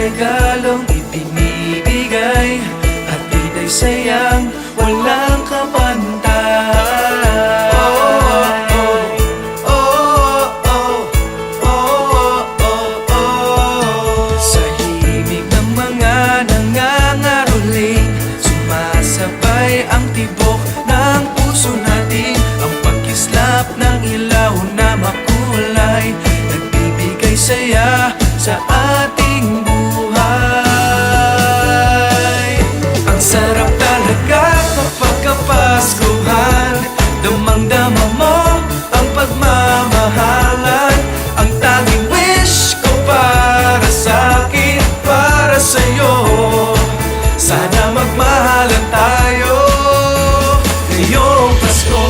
regalong ibinibigay, hatid ay sayang, walang kapantay. Sa himig ng mga nangangaroling, sumasabay ang tibok ng puso natin. Ang pagkislap ng ilaw na makulay, nagbibigay saya sa ating buhay. Ang sarap talaga kapag kapaskuhan, damang-dama mo ang pagmamahalan. Ang tanging wish ko para sa'kin, para sa'yo, sana magmahalan tayo ngayong Pasko.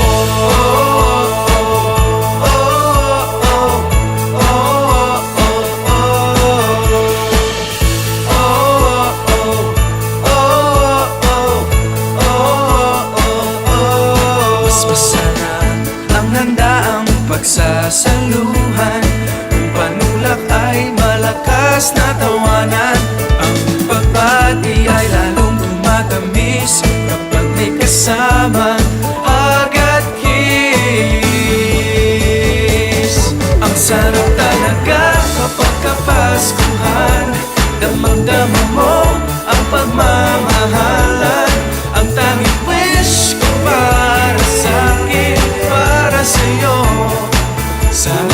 Masarap ang handaang pagsasaluhan, ang panulak ay malakas na tawanan. Ang pagbati ay lalong tumatamis kapag may kasama agad kiss. Ang sarap talaga kapag kapaskuhan, damang-dama mo ang pagmamahalan. Ang tanging wish ko para sa'kin, para sa'yo, sana